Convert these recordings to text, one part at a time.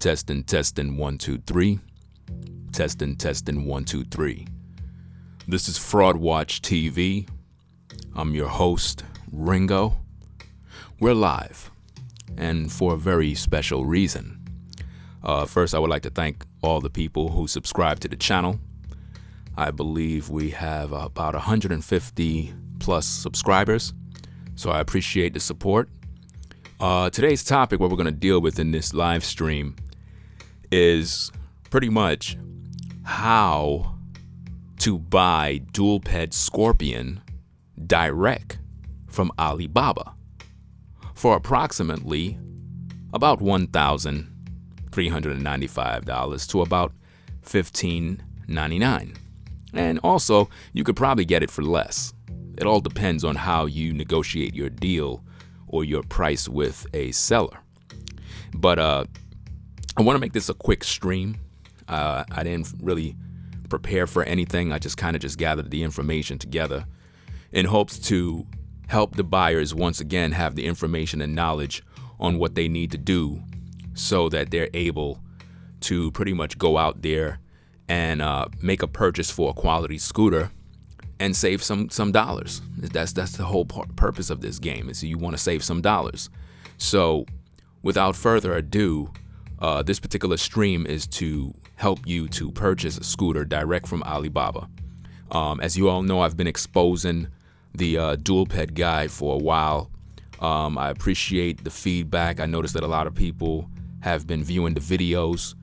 Testing 1 2 3. Testing 1 2 3. This is Fraud Watch TV. I'm your host, Ringo. We're live, and for a very special reason. First, I would like to thank all the people who subscribe to the channel. I believe we have about 150 plus subscribers, so I appreciate the support. Today's topic, what we're going to deal with in this live stream, is pretty much how to buy Dualped Scorpion direct from Alibaba for approximately about $1,395 to about $1,599. And also, you could probably get it for less. It all depends on how you negotiate your deal or your price with a seller. But I want to make this a quick stream. I didn't really prepare for anything. I just kind of gathered the information together in hopes to help the buyers once again have the information and knowledge on what they need to do so that they're able to pretty much go out there and make a purchase for a quality scooter and save some dollars. That's the whole purpose of this game, is you want to save some dollars. So without further ado, this particular stream is to help you to purchase a scooter direct from Alibaba. As you all know, I've been exposing the Dualped guy for a while. I appreciate the feedback. I noticed that a lot of people have been viewing the videos.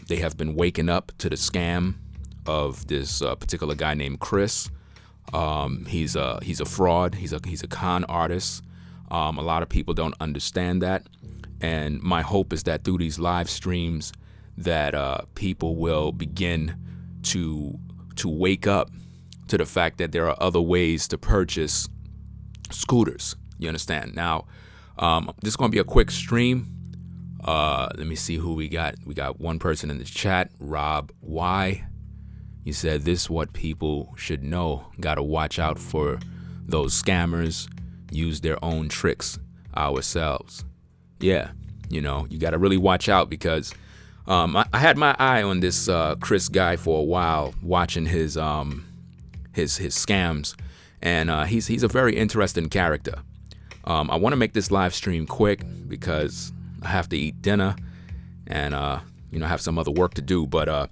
They have been waking up to the scam of this particular guy named Chris. He's a fraud. He's a con artist. A lot of people don't understand that, and my hope is that through these live streams that people will begin to wake up to the fact that there are other ways to purchase scooters. You understand? Now, this is going to be a quick stream. Let me see who we got. We got one person in the chat, Rob Y. You said this is what people should know. Got to watch out for those scammers. Use their own tricks ourselves. Yeah, you got to really watch out because I had my eye on this Chris guy for a while, watching his scams, and he's a very interesting character. I want to make this live stream quick because I have to eat dinner and have some other work to do. But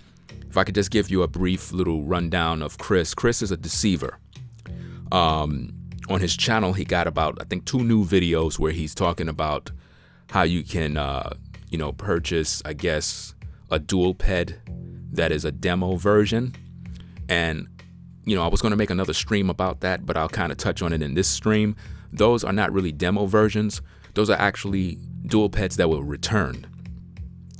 if I could just give you a brief little rundown of Chris. Chris is a deceiver. On his channel, he got about, I think, 2 new videos where he's talking about how you can, purchase, I guess, a Dualped that is a demo version. And, I was going to make another stream about that, but I'll kind of touch on it in this stream. Those are not really demo versions. Those are actually Dualpeds that were returned.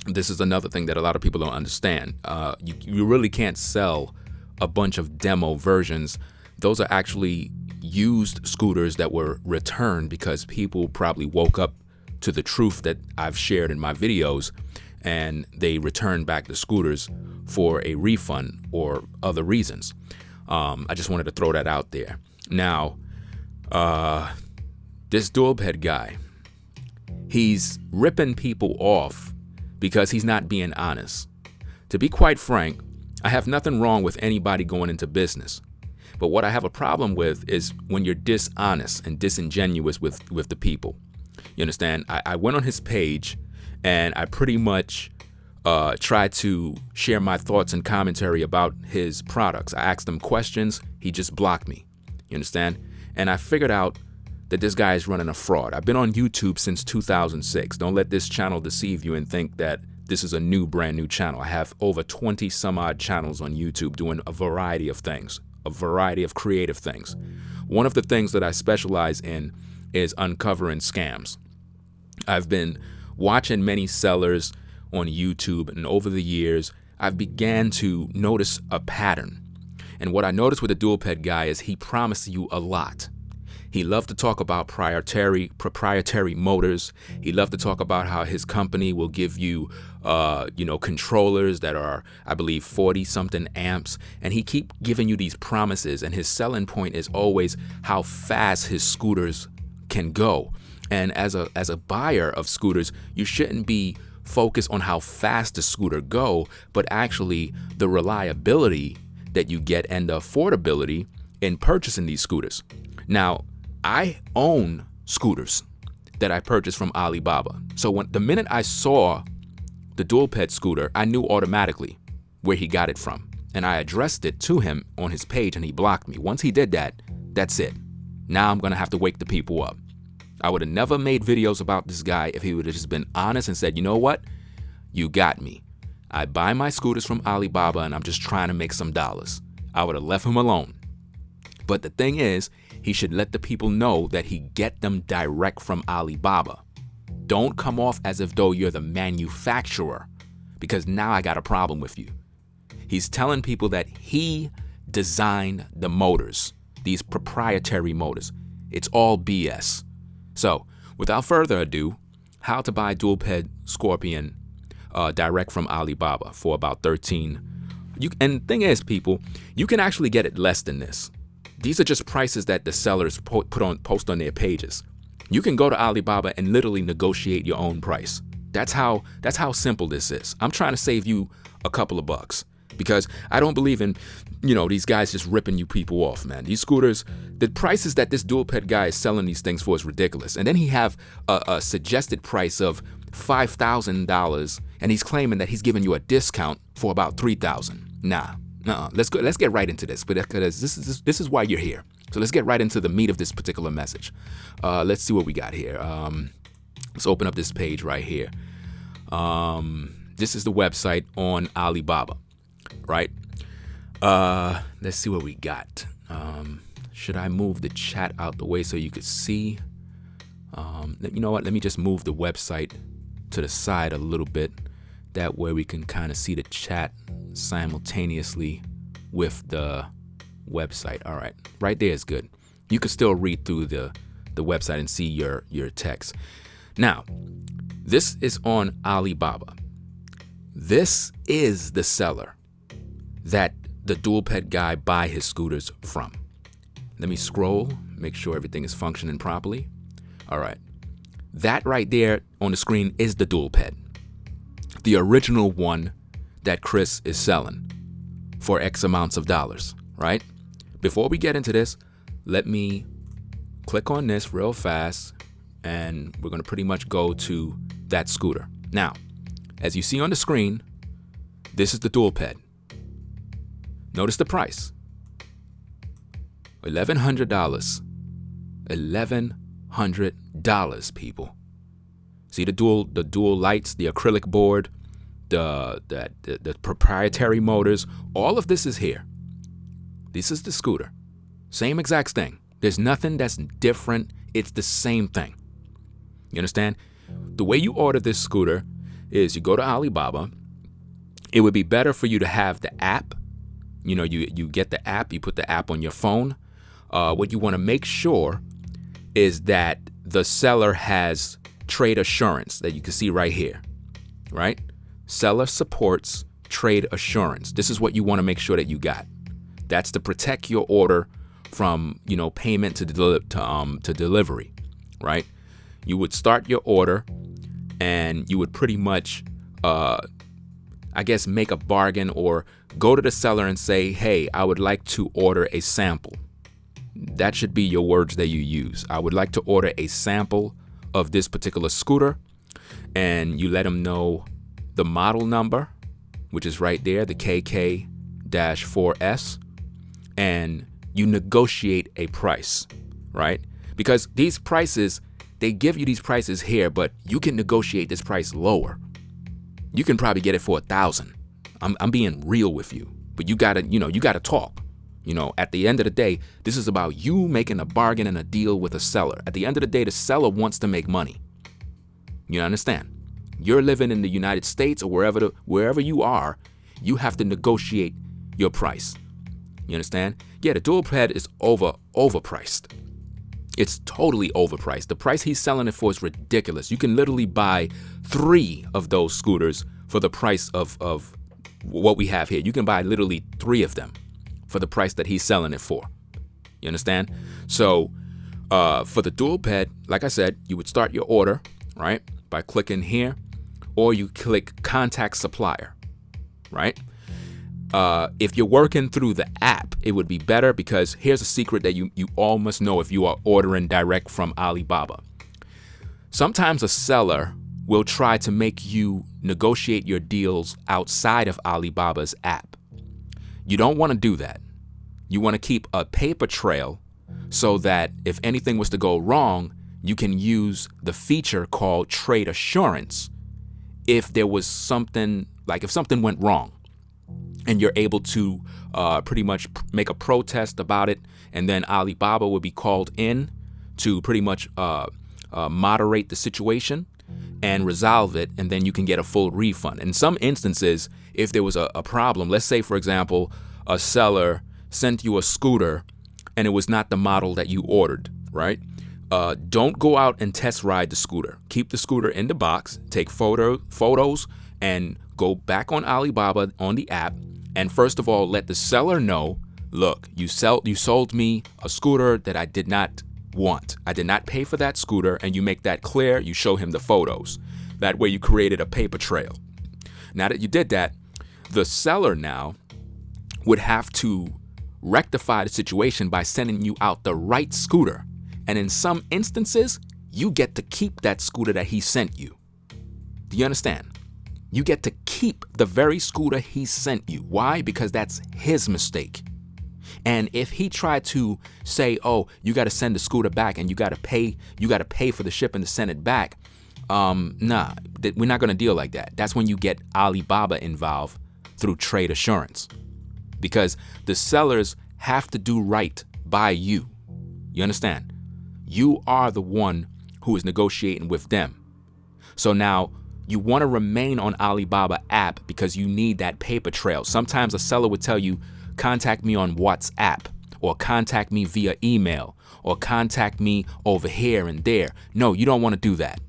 This is another thing that a lot of people don't understand. You really can't sell a bunch of demo versions. Those are actually used scooters that were returned because people probably woke up to the truth that I've shared in my videos, and they returned back the scooters for a refund or other reasons. I just wanted to throw that out there. Now, this Dualped guy, he's ripping people off because he's not being honest. To be quite frank, I have nothing wrong with anybody going into business. But what I have a problem with is when you're dishonest and disingenuous with the people. You understand? I went on his page and I pretty much tried to share my thoughts and commentary about his products. I asked him questions. He just blocked me. You understand? And I figured out that this guy is running a fraud. I've been on YouTube since 2006. Don't let this channel deceive you and think that this is a brand new channel. I have over 20 some odd channels on YouTube doing a variety of things, a variety of creative things. One of the things that I specialize in is uncovering scams. I've been watching many sellers on YouTube, and over the years, I've began to notice a pattern. And what I noticed with the Dualped guy is he promised you a lot. He loved to talk about proprietary motors. He loved to talk about how his company will give you, controllers that are, I believe, 40-something amps. And he keep giving you these promises. And his selling point is always how fast his scooters can go. And as a buyer of scooters, you shouldn't be focus on how fast the scooter go, but actually the reliability that you get and the affordability in purchasing these scooters. Now, I own scooters that I purchased from Alibaba. So the minute I saw the Dualped scooter, I knew automatically where he got it from. And I addressed it to him on his page and he blocked me. Once he did that, that's it. Now I'm going to have to wake the people up. I would have never made videos about this guy if he would have just been honest and said, you know what? You got me. I buy my scooters from Alibaba and I'm just trying to make some dollars. I would have left him alone. But the thing is, he should let the people know that he get them direct from Alibaba. Don't come off as if though you're the manufacturer, because now I got a problem with you. He's telling people that he designed the motors, these proprietary motors. It's all BS. So, without further ado, how to buy Dualped Scorpion direct from Alibaba for about $13. And the thing is, people, you can actually get it less than this. These are just prices that the sellers post on their pages. You can go to Alibaba and literally negotiate your own price. That's how simple this is. I'm trying to save you a couple of bucks because I don't believe in, these guys just ripping you people off, man. These scooters, the prices that this Dualped guy is selling these things for is ridiculous. And then he have a suggested price of $5,000, and he's claiming that he's giving you a discount for about $3,000. Nah. Let's get right into this, because this is why you're here. So let's get right into the meat of this particular message. Let's see what we got here. Let's open up this page right here. This is the website on Alibaba, right? Let's see what we got. Should I move the chat out the way so you could see? You know what? Let me just move the website to the side a little bit. That way we can kind of see the chat simultaneously with the website. All right, right there is good. You can still read through the website and see your text. Now, this is on Alibaba. This is the seller that the Dualped guy buy his scooters from. Let me scroll, make sure everything is functioning properly. All right, that right there on the screen is the Dualped, the original one that Chris is selling for X amounts of dollars, right? Before we get into this, let me click on this real fast, and we're going to pretty much go to that scooter. Now, as you see on the screen, this is the Dualped. Notice the price. $1,100. $1,100, people. See the dual lights, the acrylic board, the proprietary motors. All of this is here. This is the scooter. Same exact thing. There's nothing that's different. It's the same thing. You understand? The way you order this scooter is you go to Alibaba. It would be better for you to have the app. You get the app, you put the app on your phone. What you want to make sure is that the seller has trade assurance that you can see right here, right? Seller supports trade assurance. This is what you want to make sure that you got. That's to protect your order from, payment to delivery, right? You would start your order and you would pretty much, make a bargain or go to the seller and say, hey, I would like to order a sample. That should be your words that you use. I would like to order a sample of this particular scooter, and you let them know the model number, which is right there, the KK-4S, and you negotiate a price, right? Because these prices, they give you these prices here, but you can negotiate this price lower. You can probably get it for $1,000. I'm being real with you, but you gotta talk. At the end of the day, this is about you making a bargain and a deal with a seller. At the end of the day, the seller wants to make money. You understand? You're living in the United States or wherever you are, you have to negotiate your price. You understand? Yeah, the Dualped is overpriced. It's totally overpriced. The price he's selling it for is ridiculous. You can literally buy 3 of those scooters for the price of what we have here. You can buy literally 3 of them for the price that he's selling it for. You understand? So for the Dualped, like I said, you would start your order, right, by clicking here. or you click contact supplier, right? If you're working through the app, it would be better, because here's a secret that you all must know if you are ordering direct from Alibaba. Sometimes a seller will try to make you negotiate your deals outside of Alibaba's app. You don't want to do that. You want to keep a paper trail so that if anything was to go wrong, you can use the feature called trade assurance if there was something, like if something went wrong, and you're able to pretty much make a protest about it, and then Alibaba would be called in to pretty much moderate the situation and resolve it, and then you can get a full refund. In some instances, if there was a problem, let's say, for example, a seller sent you a scooter and it was not the model that you ordered, right? Don't go out and test ride the scooter. Keep the scooter in the box, take photos, and go back on Alibaba on the app, and first of all, let the seller know, look, you sold me a scooter that I did not want. I did not pay for that scooter, and you make that clear. You show him the photos. That way you created a paper trail. Now that you did that, the seller now would have to rectify the situation by sending you out the right scooter. And in some instances, you get to keep that scooter that he sent you. Do you understand? You get to keep the very scooter he sent you. Why? Because that's his mistake. And if he tried to say, oh, you got to send the scooter back and you got to pay for the shipping to send it back. Nah, we're not going to deal like that. That's when you get Alibaba involved through trade assurance, because the sellers have to do right by you. You understand? You are the one who is negotiating with them. So now you want to remain on Alibaba app because you need that paper trail. Sometimes a seller would tell you, contact me on WhatsApp, or contact me via email, or contact me over here and there. No, you don't want to do that.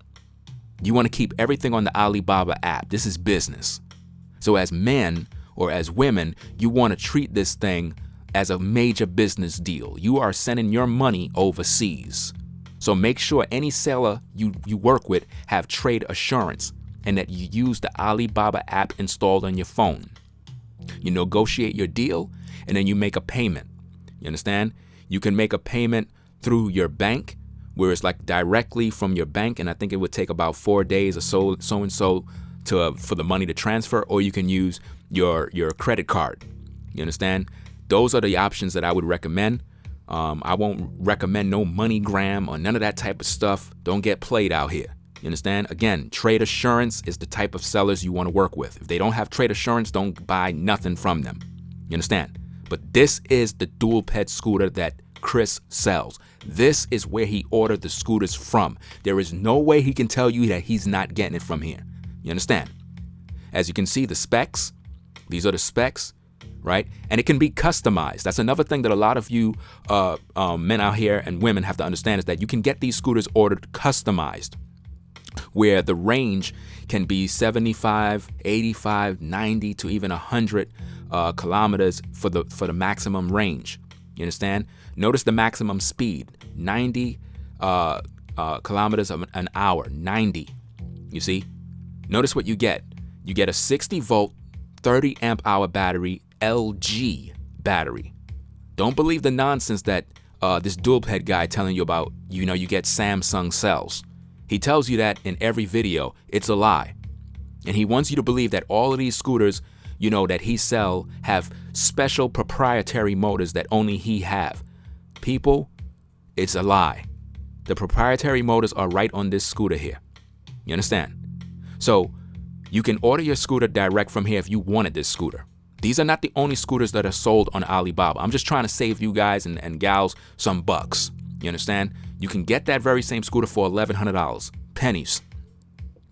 You want to keep everything on the Alibaba app. This is business. So as men or as women, you want to treat this thing as a major business deal. You are sending your money overseas. So make sure any seller you work with have trade assurance, and that you use the Alibaba app installed on your phone. You negotiate your deal, and then you make a payment. You understand? You can make a payment through your bank, where it's like directly from your bank, and I think it would take about 4 days or so for the money to transfer, or you can use your credit card. You understand? Those are the options that I would recommend. I won't recommend no MoneyGram or none of that type of stuff. Don't get played out here. You understand? Again, trade assurance is the type of sellers you want to work with. If they don't have trade assurance, don't buy nothing from them. You understand? But this is the Dualped scooter that Chris sells. This is where he ordered the scooters from. There is no way he can tell you that he's not getting it from here. You understand? As you can see, the specs, these are the specs, right? And it can be customized. That's another thing that a lot of you men out here and women have to understand, is that you can get these scooters ordered customized, where the range can be 75, 85, 90 to even 100 kilometers for the maximum range. You understand? Notice the maximum speed, 90 kilometers an hour, 90. You see? Notice what you get. You get a 60 volt, 30 amp hour battery, LG battery. Don't believe the nonsense that this Dualped guy telling you about, you get Samsung cells. He tells you that in every video. It's a lie. And he wants you to believe that all of these scooters, that he sell have special proprietary motors that only he have. People, it's a lie. The proprietary motors are right on this scooter here. You understand? So you can order your scooter direct from here if you wanted this scooter. These are not the only scooters that are sold on Alibaba. I'm just trying to save you guys and gals some bucks. You understand? You can get that very same scooter for $1,100. Pennies.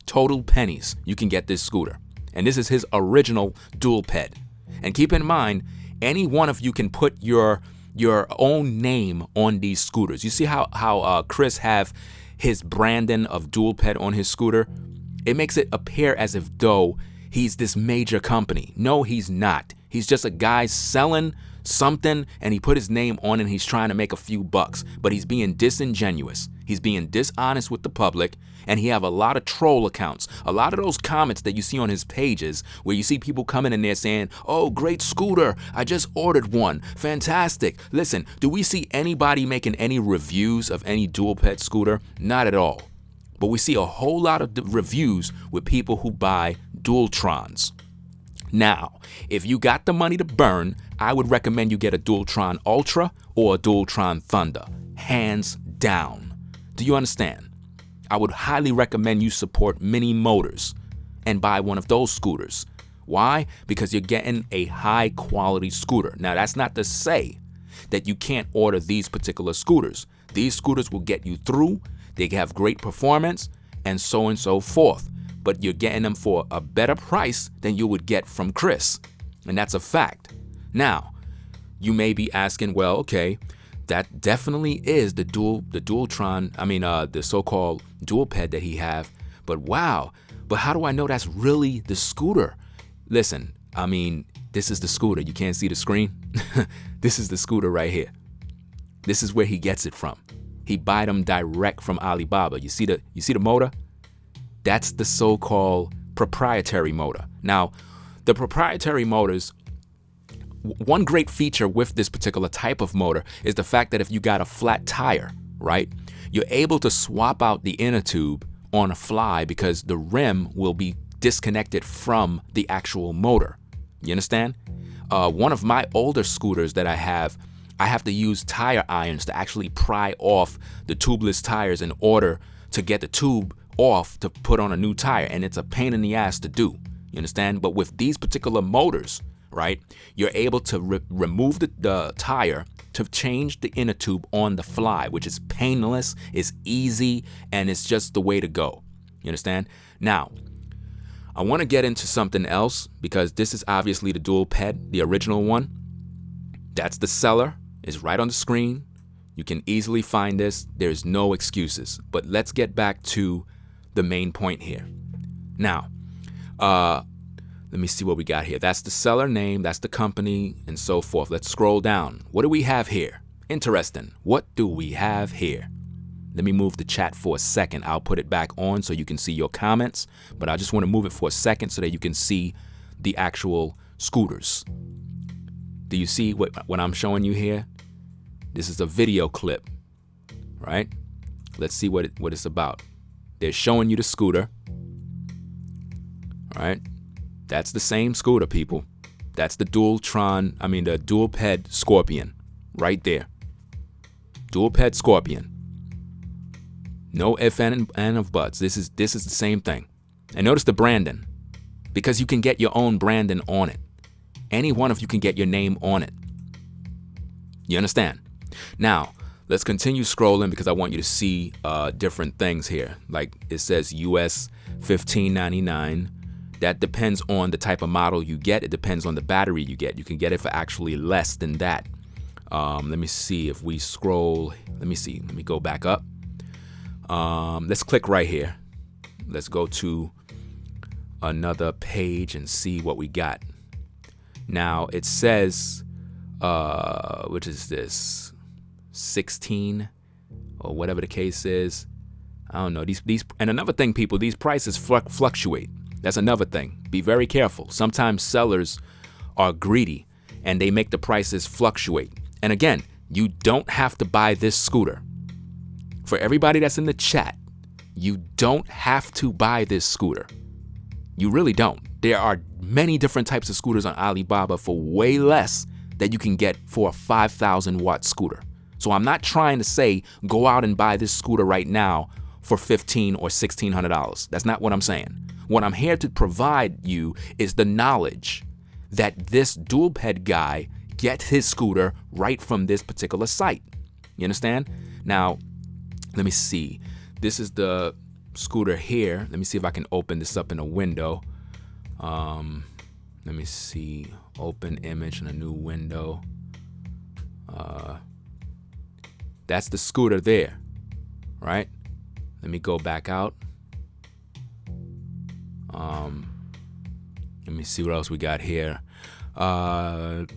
Total pennies. You can get this scooter. And this is his original Dualped. And keep in mind, any one of you can put your own name on these scooters. You see how Chris have his branding of Dualped on his scooter? It makes it appear as if though he's this major company. No, he's not. He's just a guy selling something, and he put his name on it, and he's trying to make a few bucks, but he's being disingenuous. He's being dishonest with the public, and he have a lot of troll accounts. A lot of those comments that you see on his pages where you see people coming in there saying, oh, great scooter, I just ordered one, fantastic. Listen, do we see anybody making any reviews of any Dualped scooter? Not at all. But we see a whole lot of reviews with people who buy Dualtrons. Now, if you got the money to burn, I would recommend you get a Dualtron Ultra or a Dualtron Thunder, hands down. Do you understand? I would highly recommend you support Mini Motors and buy one of those scooters. Why? Because you're getting a high quality scooter. Now, that's not to say that you can't order these particular scooters. These scooters will get you through. They have great performance and so forth. But you're getting them for a better price than you would get from Chris. And that's a fact. Now, you may be asking, well, okay, that definitely is the Dualtron, the so-called Dualped that he have. But wow, but how do I know that's really the scooter? Listen, this is the scooter. You can't see the screen. This is the scooter right here. This is where he gets it from. He buy them direct from Alibaba. You see the motor? That's the so-called proprietary motor. Now, the proprietary motors, one great feature with this particular type of motor is the fact that if you got a flat tire, right, you're able to swap out the inner tube on a fly because the rim will be disconnected from the actual motor. You understand? One of my older scooters that I have to use tire irons to actually pry off the tubeless tires in order to get the tube off to put on a new tire, and it's a pain in the ass to do. You understand? But with these particular motors, right, you're able to remove the tire to change the inner tube on the fly, which is painless, it's easy, and it's just the way to go. You understand? Now, I want to get into something else because this is obviously the Dualped, the original one. That's the seller. It's right on the screen. You can easily find this. There's no excuses. But let's get back to the main point here. Now, let me see what we got here. That's the seller name, that's the company, and so forth. Let's scroll down. What do we have here? Interesting. What do we have here? Let me move the chat for a second. I'll put it back on so you can see your comments, but I just want to move it for a second so that you can see the actual scooters. Do you see what I'm showing you here? This is a video clip, right? Let's see what it's about. They're showing you the scooter, right? That's the same scooter, people. That's the the Dualped Scorpion, right there. Dualped Scorpion. No ifs and of buts. This is the same thing. And notice the branding, because you can get your own branding on it. Any one of you can get your name on it. You understand? Now, let's continue scrolling because I want you to see different things here. Like it says US $15.99. That depends on the type of model you get. It depends on the battery you get. You can get it for actually less than that. Let me see if we scroll. Let me go back up. Let's click right here. Let's go to another page and see what we got. Now it says, which is this, 16 or whatever the case is. I don't know. These and another thing, people, these prices fluctuate. That's another thing. Be very careful. Sometimes sellers are greedy and they make the prices fluctuate. And again, you don't have to buy this scooter. For everybody that's in the chat, you don't have to buy this scooter. You really don't. There are many different types of scooters on Alibaba for way less that you can get for a 5,000 watt scooter. So I'm not trying to say go out and buy this scooter right now for $1,500 or $1,600. That's not what I'm saying. What I'm here to provide you is the knowledge that this Dualped guy gets his scooter right from this particular site. You understand? Now, let me see. This is the scooter here. Let me see if I can open this up in a window. Let me see. Open image in a new window. That's the scooter there, right? Let me go back out. Let me see what else we got here. What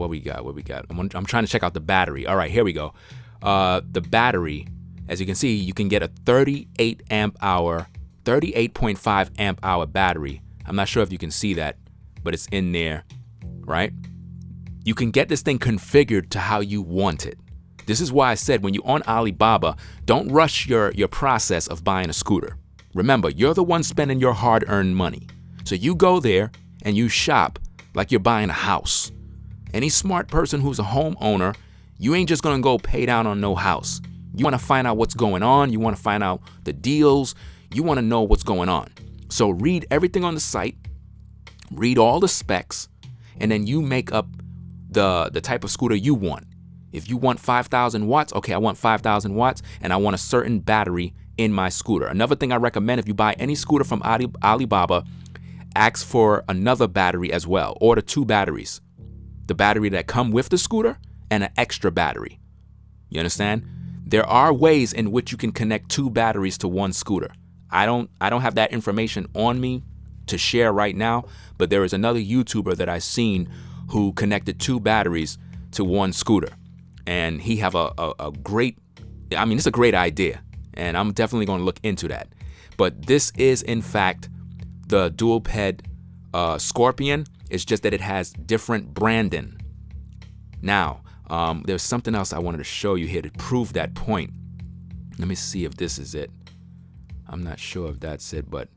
we got? I'm trying to check out the battery. All right, here we go. The battery, as you can see, you can get a 38.5 amp hour battery. I'm not sure if you can see that, but it's in there, right? You can get this thing configured to how you want it. This is why I said when you're on Alibaba, don't rush your process of buying a scooter. Remember, you're the one spending your hard-earned money. So you go there and you shop like you're buying a house. Any smart person who's a homeowner, you ain't just gonna go pay down on no house. You wanna find out what's going on. You wanna find out the deals. You wanna know what's going on. So read everything on the site, read all the specs, and then you make up the type of scooter you want. If you want 5,000 watts, okay, I want 5,000 watts, and I want a certain battery in my scooter. Another thing I recommend, if you buy any scooter from Alibaba, ask for another battery as well. Order 2 batteries. The battery that come with the scooter and an extra battery. You understand? There are ways in which you can connect 2 batteries to one scooter. I don't have that information on me to share right now, but there is another YouTuber that I've seen who connected 2 batteries to one scooter. And he have a great, it's a great idea. And I'm definitely going to look into that. But this is, in fact, the Dualped Scorpion. It's just that it has different branding. Now, there's something else I wanted to show you here to prove that point. Let me see if this is it. I'm not sure if that's it, but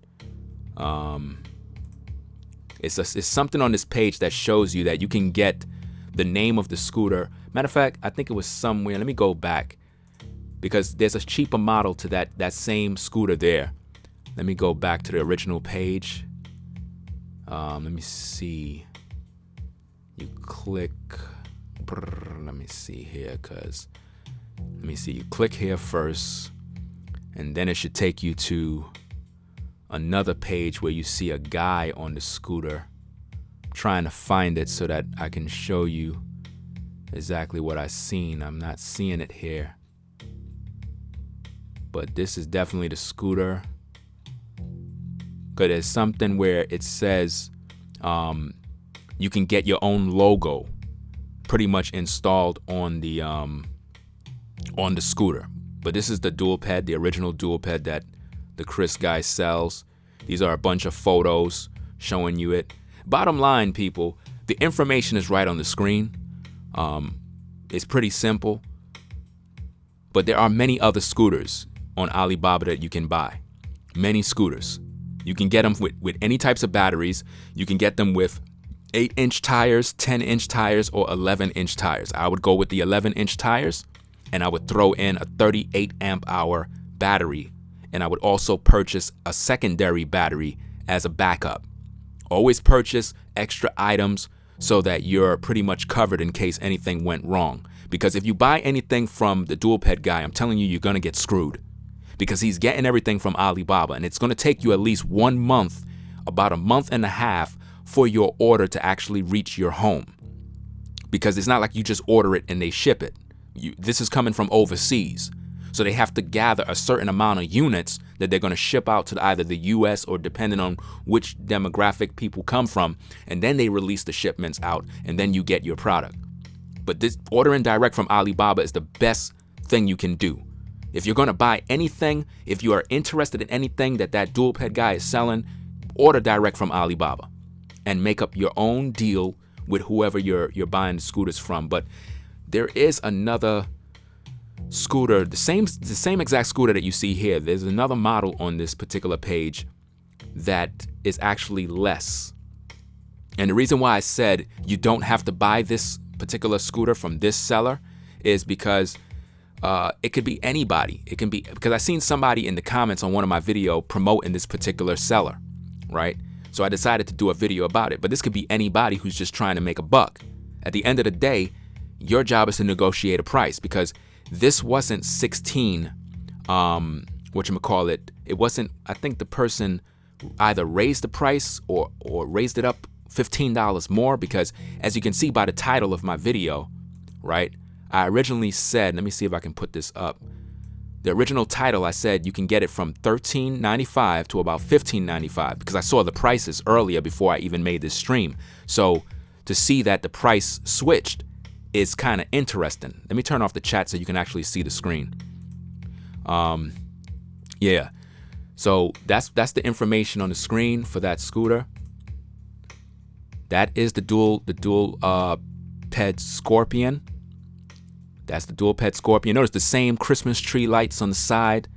it's something on this page that shows you that you can get the name of the scooter. Matter of fact, I think it was somewhere. Let me go back because there's a cheaper model to that same scooter there. Let me go back to the original page. Let me see. You click. Let me see here, you click here first, and then it should take you to another page where you see a guy on the scooter. I'm trying to find it so that I can show you exactly what I've seen. I'm not seeing it here, but this is definitely the scooter. Because there's something where it says you can get your own logo pretty much installed on the scooter. But this is the Dualped, the original Dualped that the Chris guy sells. These are a bunch of photos showing you it. Bottom line, people, the information is right on the screen. It's pretty simple. But there are many other scooters on Alibaba that you can buy. Many scooters. You can get them with any types of batteries. You can get them with 8-inch tires, 10-inch tires, or 11-inch tires. I would go with the 11-inch tires, and I would throw in a 38 amp hour battery. And I would also purchase a secondary battery as a backup. Always purchase extra items so that you're pretty much covered in case anything went wrong. Because if you buy anything from the Dualped guy, I'm telling you, you're going to get screwed. Because he's getting everything from Alibaba, and it's going to take you at least 1 month, about a month and a half, for your order to actually reach your home. Because it's not like you just order it and they ship it. This is coming from overseas. So they have to gather a certain amount of units that they're going to ship out to either the US or depending on which demographic people come from. And then they release the shipments out, and then you get your product. But this ordering direct from Alibaba is the best thing you can do. If you're going to buy anything, if you are interested in anything that Dualped guy is selling, order direct from Alibaba and make up your own deal with whoever you're buying the scooters from. But there is another scooter, the same exact scooter that you see here. There's another model on this particular page that is actually less. And the reason why I said you don't have to buy this particular scooter from this seller is because it could be anybody. It can be because I seen somebody in the comments on one of my videos promoting this particular seller, right? So I decided to do a video about it. But this could be anybody who's just trying to make a buck. At the end of the day, your job is to negotiate a price, because this wasn't 16, whatchamacallit. It wasn't, I think the person either raised the price or raised it up $15 more, because as you can see by the title of my video, right? I originally said, let me see if I can put this up. The original title, I said you can get it from $13.95 to about $15.95, because I saw the prices earlier before I even made this stream. So to see that the price switched is kind of interesting. Let me turn off the chat so you can actually see the screen. Yeah. So that's the information on the screen for that scooter. That is the Dualped Scorpion. That's the Dualped Scorpion. Notice the same Christmas tree lights on the side,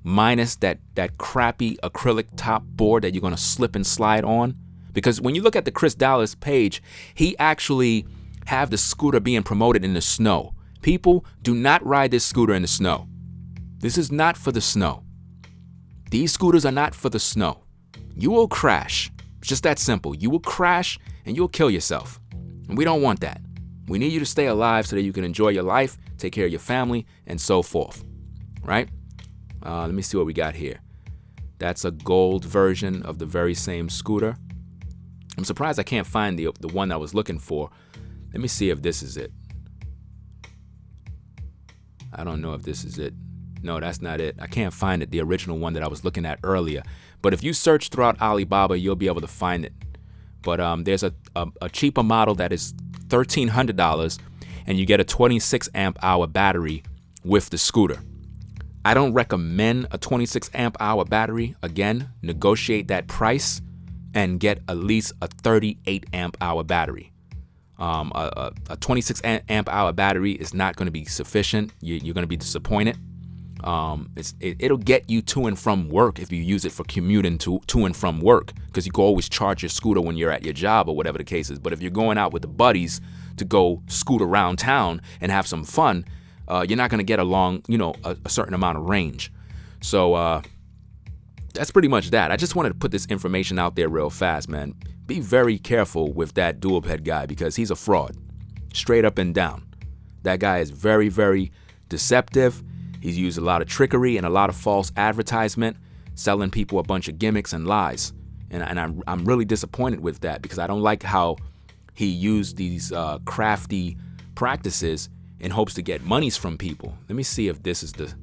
minus that crappy acrylic top board that you're gonna slip and slide on. Because when you look at the Chris Dallas page, he actually have the scooter being promoted in the snow. People, do not ride this scooter in the snow. This is not for the snow. These scooters are not for the snow. You will crash. It's just that simple. You will crash and you'll kill yourself. And we don't want that. We need you to stay alive so that you can enjoy your life, take care of your family, and so forth. Right? Let me see what we got here. That's a gold version of the very same scooter. I'm surprised I can't find the one I was looking for. Let me see if this is it. I don't know if this is it. No, that's not it. I can't find it, the original one that I was looking at earlier. But if you search throughout Alibaba, you'll be able to find it. But there's a cheaper model that is $1,300, and you get a 26 amp hour battery with the scooter. I don't recommend a 26 amp hour battery. Again, negotiate that price and get at least a 38 amp hour battery. A 26 amp hour battery is not going to be sufficient. You're going to be disappointed. It'll get you to and from work if you use it for commuting to and from work, because you can always charge your scooter when you're at your job or whatever the case is. But if you're going out with the buddies to go scoot around town and have some fun, you're not going to get along, a certain amount of range. So that's pretty much that. I just wanted to put this information out there real fast, man. Be very careful with that Dualped guy, because he's a fraud, straight up and down. That guy is very, very deceptive. He's used a lot of trickery and a lot of false advertisement, selling people a bunch of gimmicks and lies. And I'm really disappointed with that, because I don't like how he used these crafty practices in hopes to get monies from people. Let me see if this is the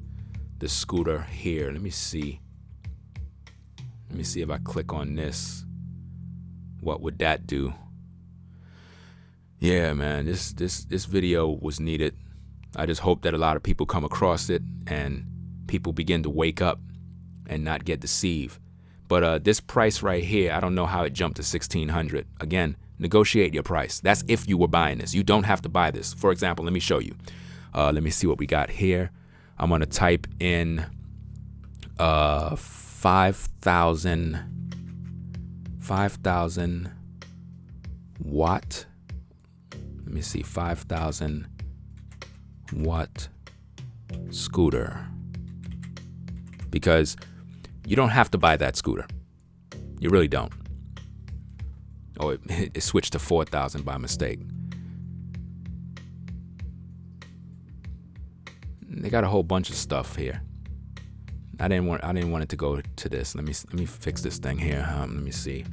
scooter here. Let me see if I click on this. What would that do? Yeah, man, this video was needed. I just hope that a lot of people come across it and people begin to wake up and not get deceived. But this price right here, I don't know how it jumped to $1,600. Again, negotiate your price. That's if you were buying this. You don't have to buy this. For example, let me show you. Let me see what we got here. I'm going to type in 5,000 watt. Let me see, 5,000 watt scooter, because you don't have to buy that scooter. You really don't. Oh, it switched to 4,000 by mistake. They got a whole bunch of stuff here. I didn't want it to go to this. Let me fix this thing here. Let me see.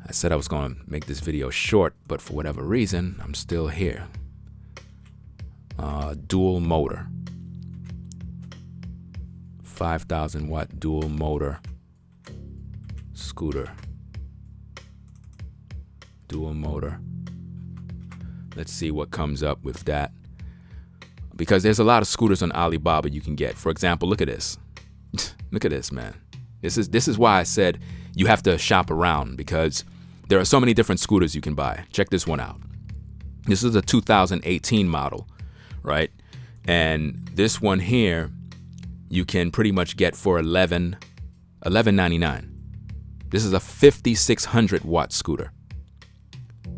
I said I was going to make this video short, but for whatever reason, I'm still here. Dual motor. 5,000 watt dual motor scooter. Dual motor. Let's see what comes up with that. Because there's a lot of scooters on Alibaba you can get. For example, look at this. Look at this, man. This is why I said you have to shop around, because there are so many different scooters you can buy. Check this one out. This is a 2018 model, right? And this one here, you can pretty much get for $11.99. This is a 5,600 watt scooter.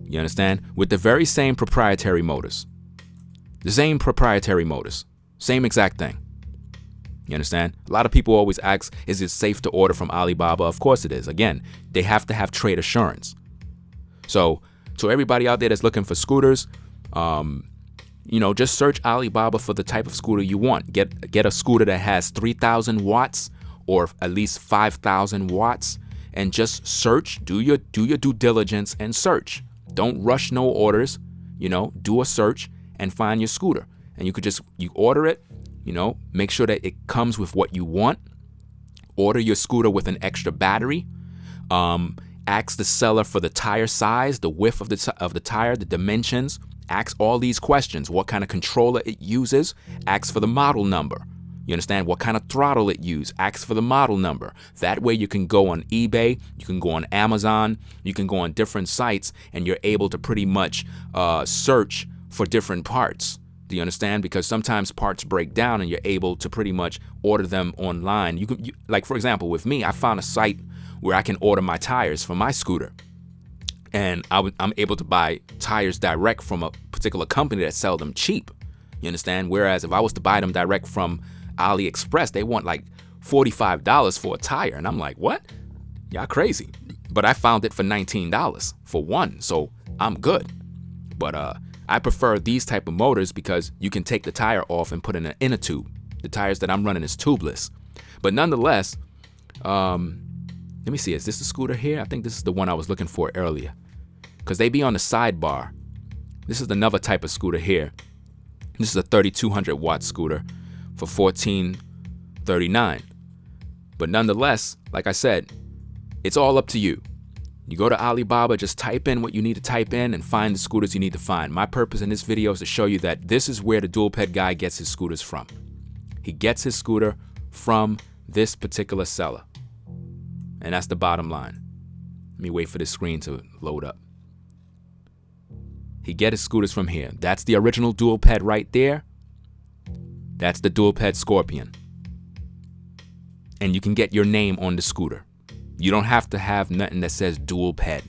You understand? With the very same proprietary motors. The same proprietary motors. Same exact thing. You understand? A lot of people always ask, is it safe to order from Alibaba? Of course it is. Again, they have to have trade assurance. So everybody out there that's looking for scooters, just search Alibaba for the type of scooter you want. Get a scooter that has 3,000 watts or at least 5,000 watts, and just search. Do your due diligence and search. Don't rush no orders. Do a search and find your scooter. And you order it. Make sure that it comes with what you want. Order your scooter with an extra battery. Ask the seller for the tire size, the width of the tire, the dimensions. Ask all these questions. What kind of controller it uses. Ask for the model number. You understand? What kind of throttle it uses. Ask for the model number. That way you can go on eBay, you can go on Amazon, you can go on different sites, and you're able to pretty much search for different parts. Do you understand? Because sometimes parts break down and you're able to pretty much order them online. Like, for example, with me, I found a site where I can order my tires for my scooter. And I'm able to buy tires direct from a particular company that sell them cheap. You understand? Whereas if I was to buy them direct from AliExpress, they want like $45 for a tire. And I'm like, what? Y'all crazy. But I found it for $19 for one. So I'm good. But I prefer these type of motors because you can take the tire off and put in an inner tube. The tires that I'm running is tubeless. But nonetheless, let me see, is this the scooter here? I think this is the one I was looking for earlier. Because they be on the sidebar. This is another type of scooter here. This is a 3200 watt scooter for $14.39. But nonetheless, like I said, it's all up to you. You go to Alibaba, just type in what you need to type in and find the scooters you need to find. My purpose in this video is to show you that this is where the Dualped guy gets his scooters from. He gets his scooter from this particular seller. And that's the bottom line. Let me wait for this screen to load up. He gets his scooters from here. That's the original Dualped right there. That's the Dualped Scorpion. And you can get your name on the scooter. You don't have to have nothing that says Dualped.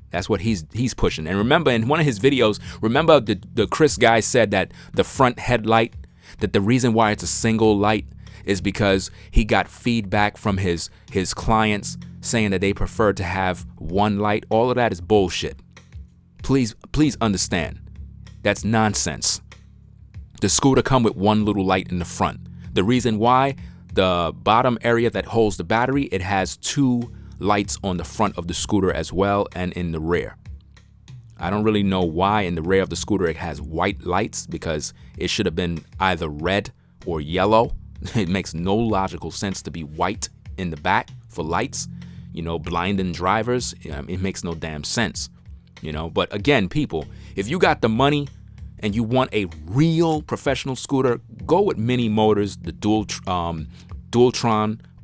That's what he's pushing. And remember, in one of his videos, remember the Chris guy said that the front headlight, that the reason why it's a single light is because he got feedback from his clients saying that they prefer to have one light. All of that is bullshit. Please understand. That's nonsense. The scooter come with one little light in the front. The reason why, the bottom area that holds the battery, it has two lights on the front of the scooter as well and in the rear. I don't really know why in the rear of the scooter it has white lights, because it should have been either red or yellow. It makes no logical sense to be white in the back for lights, blinding drivers. It makes no damn sense, But again, people, if you got the money and you want a real professional scooter, go with Mini Motors, the Dualtron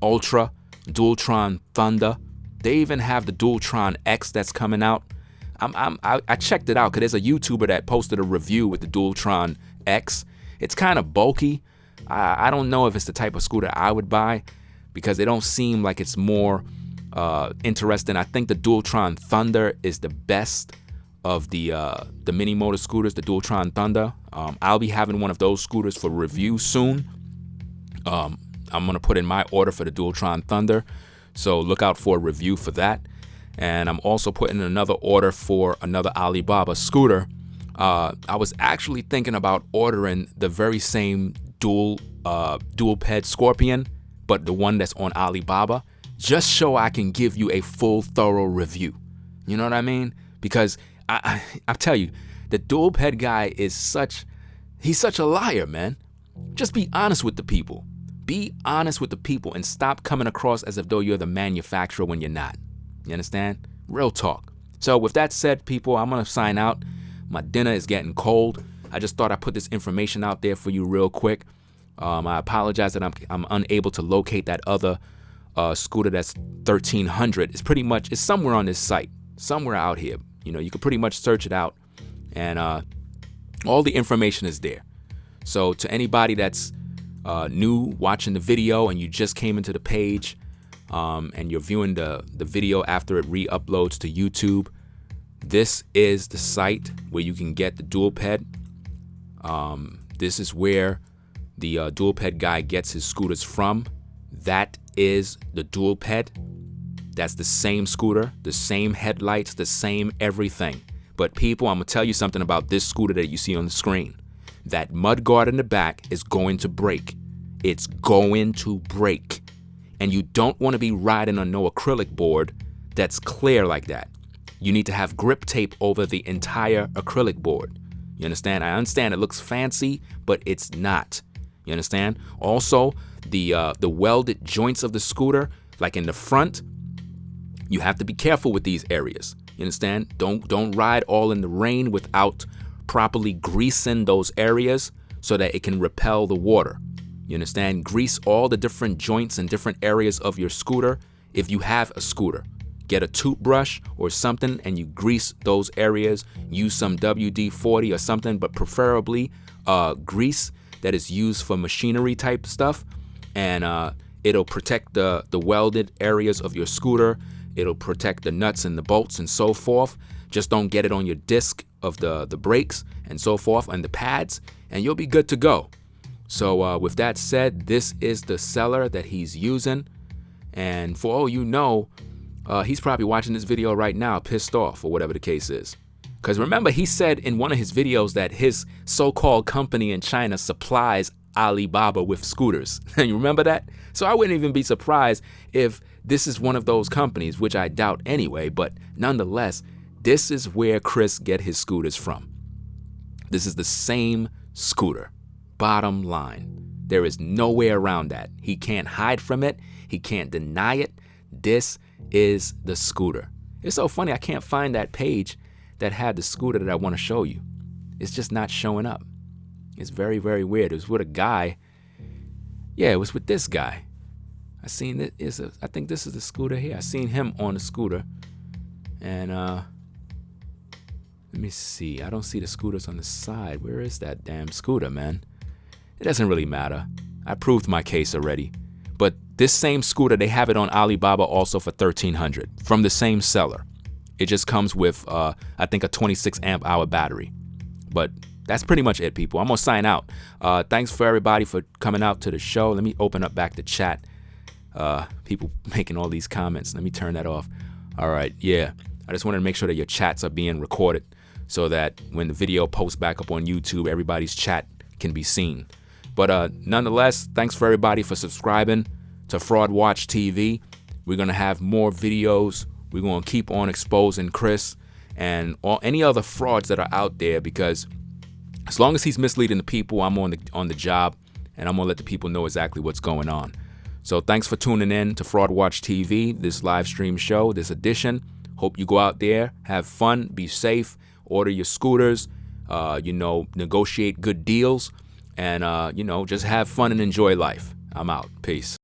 Ultra, Dualtron Thunder. They even have the Dualtron X that's coming out. I checked it out because there's a YouTuber that posted a review with the Dualtron X. It's kind of bulky. I don't know if it's the type of scooter I would buy because they don't seem like it's more interesting. I think the Dualtron Thunder is the best of the Mini Motor scooters, the Dualtron Thunder. I'll be having one of those scooters for review soon. I'm going to put in my order for the Dualtron Thunder, so look out for a review for that. And I'm also putting in another order for another Alibaba scooter. I was actually thinking about ordering the very same Dualped Scorpion, but the one that's on Alibaba, just so I can give you a full, thorough review. You know what I mean? Because I tell you, the Dualped guy is he's such a liar, man. Just be honest with the people. Be honest with the people and stop coming across as if though you're the manufacturer when you're not. You understand? Real talk. So with that said, people, I'm going to sign out. My dinner is getting cold. I just thought I'd put this information out there for you real quick. I apologize that I'm unable to locate that other scooter that's 1300. It's somewhere on this site, somewhere out here. You can pretty much search it out, and all the information is there. So to anybody that's new watching the video and you just came into the page and you're viewing the video after it re-uploads to YouTube, this is the site where you can get the Dualped. This is where the Dualped guy gets his scooters from. That is the Dualped. That's the same scooter, the same headlights, the same everything. But people, I'm going to tell you something about this scooter that you see on the screen. That mud guard in the back is going to break. It's going to break. And you don't want to be riding on no acrylic board that's clear like that. You need to have grip tape over the entire acrylic board. You understand? I understand it looks fancy, but it's not. You understand? Also, the welded joints of the scooter, like in the front, You have to be careful with these areas. You understand? Don't ride all in the rain without properly greasing those areas so that it can repel the water. You understand? Grease all the different joints and different areas of your scooter. If you have a scooter, get a toothbrush or something and you grease those areas. Use some WD-40 or something, but preferably grease that is used for machinery type stuff. And it'll protect the welded areas of your scooter. It'll protect the nuts and the bolts and so forth. Just don't get it on your disc of the brakes and so forth and the pads, and you'll be good to go. So with that said, this is the seller that he's using. And for all you know, he's probably watching this video right now pissed off or whatever the case is. Because remember, he said in one of his videos that his so-called company in China supplies Alibaba with scooters. You remember that? So I wouldn't even be surprised if this is one of those companies, which I doubt anyway, but nonetheless, this is where Chris get his scooters from. This is the same scooter. Bottom line. There is no way around that. He can't hide from it. He can't deny it. This is the scooter. It's so funny, I can't find that page that had the scooter that I want to show you. It's just not showing up. It's very, very weird. It was with a guy. Yeah, it was with this guy. I seen it. I think this is the scooter here. I seen him on the scooter. And let me see. I don't see the scooters on the side. Where is that damn scooter, man? It doesn't really matter. I proved my case already. But this same scooter, they have it on Alibaba also for $1,300 from the same seller. It just comes with, I think, a 26 amp hour battery. But that's pretty much it, people. I'm going to sign out. Thanks for everybody for coming out to the show. Let me open up back the chat. People making all these comments. Let me turn that off. All right. Yeah. I just wanted to make sure that your chats are being recorded so that when the video posts back up on YouTube, everybody's chat can be seen. But nonetheless, thanks for everybody for subscribing to Fraud Watch TV. We're going to have more videos. We're going to keep on exposing Chris and any other frauds that are out there, because as long as he's misleading the people, I'm on the job, and I'm going to let the people know exactly what's going on. So thanks for tuning in to Fraud Watch TV, this live stream show, this edition. Hope you go out there, have fun, be safe, order your scooters, negotiate good deals, and, just have fun and enjoy life. I'm out. Peace.